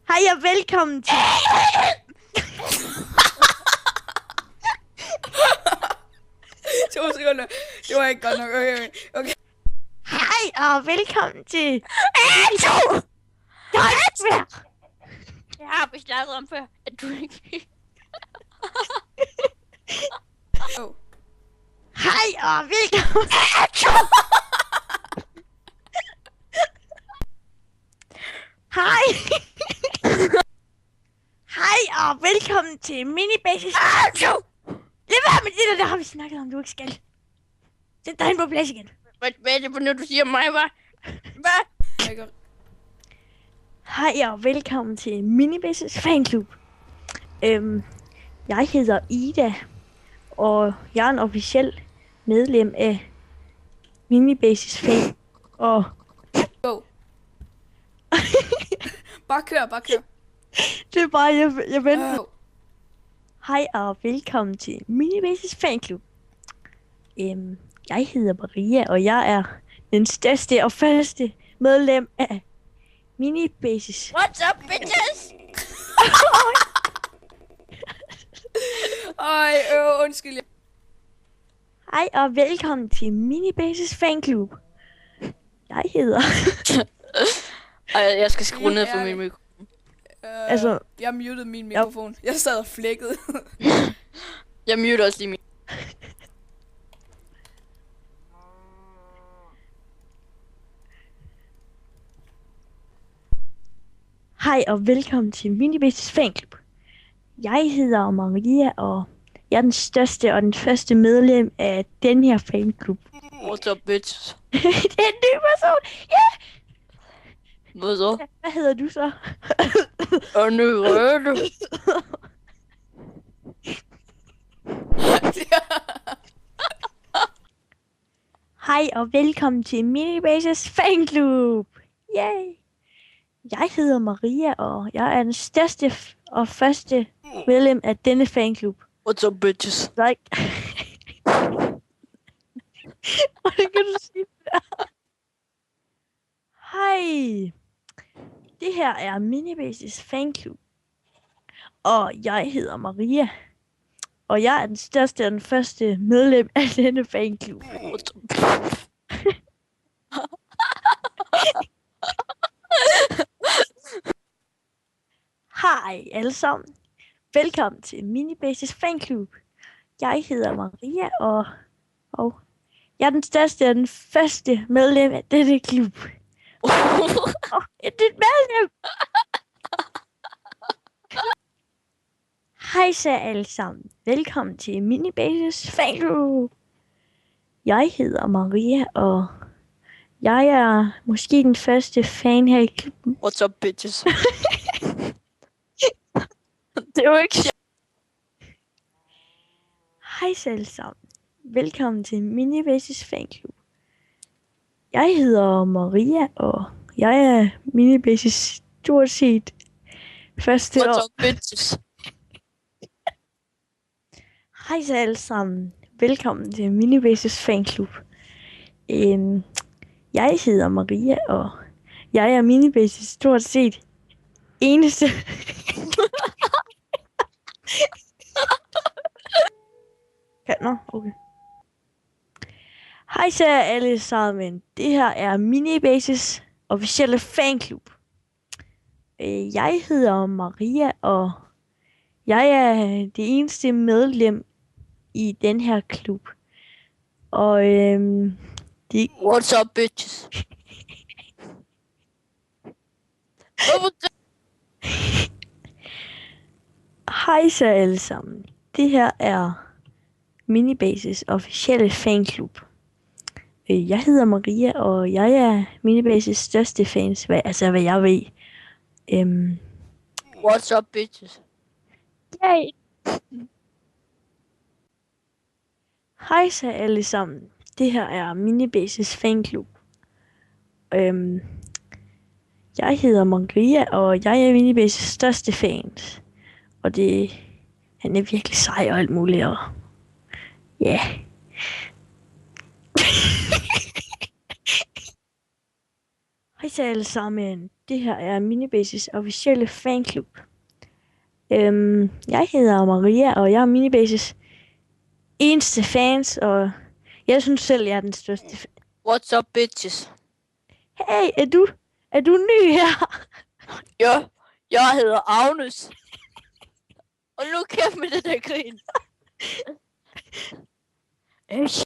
Hej og velkommen til... 2 sekunder. Det var ikke godt nok. Okay. Hej og velkommen til... Jeg har snakket om før, at du ikke... Oh. Hej og velkommen... Hej. Hej og velkommen til Minibasis. Lad være med det der har vi snakket om, du ikke skal. Sæt dig ind på plads igen. Hvad er det for noget, du siger mig, hva'? Hvad? Hej og velkommen til Minibasis fanklub. Jeg hedder Ida, og jeg er en officiel medlem af Minibasis fan. Og Go. Bare kør. det er bare, jeg venter. Oh. Hej og velkommen til Minibasis fanklub. Jeg hedder Maria, og jeg er den største og første medlem af Minibasis. What's up, bitches? Undskyld. Hej og velkommen til Minibasis fanklub. Jeg hedder... Jeg skal skrue ned for min mikrofon. Altså- Jeg mutede min mikrofon. Jeg sad og flækkede. Jeg muter også lige min. Hej og velkommen til Minibasis fanklub. Jeg hedder Maria, og jeg er den største og den første medlem af den her fanklub. What's up, bitches? Det er en ny person! Ja! Hvad så? Hvad hedder du så? Og nu er du. Hej og velkommen til Minibasis fanklub. Yay! Jeg hedder Maria, og jeg er den største og første medlem af denne fanklub. What's up, bitches? Like... Hvordan kan du sige det der? Hej! Det her er Minibasis fanklub. Og jeg hedder Maria. Og jeg er den største og den første medlem af denne fanklub. What's up? Hej alle sammen. Velkommen til Minibasis fanklub. Jeg hedder Maria, og jeg er den største og den første medlem af denne klub. Et nyt medlem! Hej så alle sammen. Velkommen til Minibasis fanklub. Jeg hedder Maria, og jeg er måske den første fan her i klubben. What's up, bitches? Det er jo ikke sjovt. Hej så alle sammen. Velkommen til Minibasis fanklub. Jeg hedder Maria, og jeg er Minibasis stort set første What's år. up, bitches? Hej så alle sammen. Velkommen til Minibasis fanklub. Jeg hedder Maria, og jeg er Minibasis stort set eneste. Nå, okay. Hej så alle sammen. Det her er Minibasis officielle fanklub. Jeg hedder Maria, og jeg er det eneste medlem i den her klub. Og What's up, bitches? hej så alle sammen. Det her er Minibasis officielle fanklub. Jeg hedder Maria, og jeg er Minibasis største fans, hvad jeg ved. What's up, bitches? Yay! Hej så alle sammen. Det her er Minibasis fanklub. Jeg hedder Maria, og jeg er Minibasis største fans. Og han er virkelig sej og alt muligt. Og ja. Hej så alle sammen. Det her er Minibases officielle fanklub. Jeg hedder Maria, og jeg er Minibases eneste fans, og jeg synes selv, jeg er den største fan. What's up, bitches? Hey, er du ny her? Ja, jeg hedder Agnes. Og nu kæft med det der grin.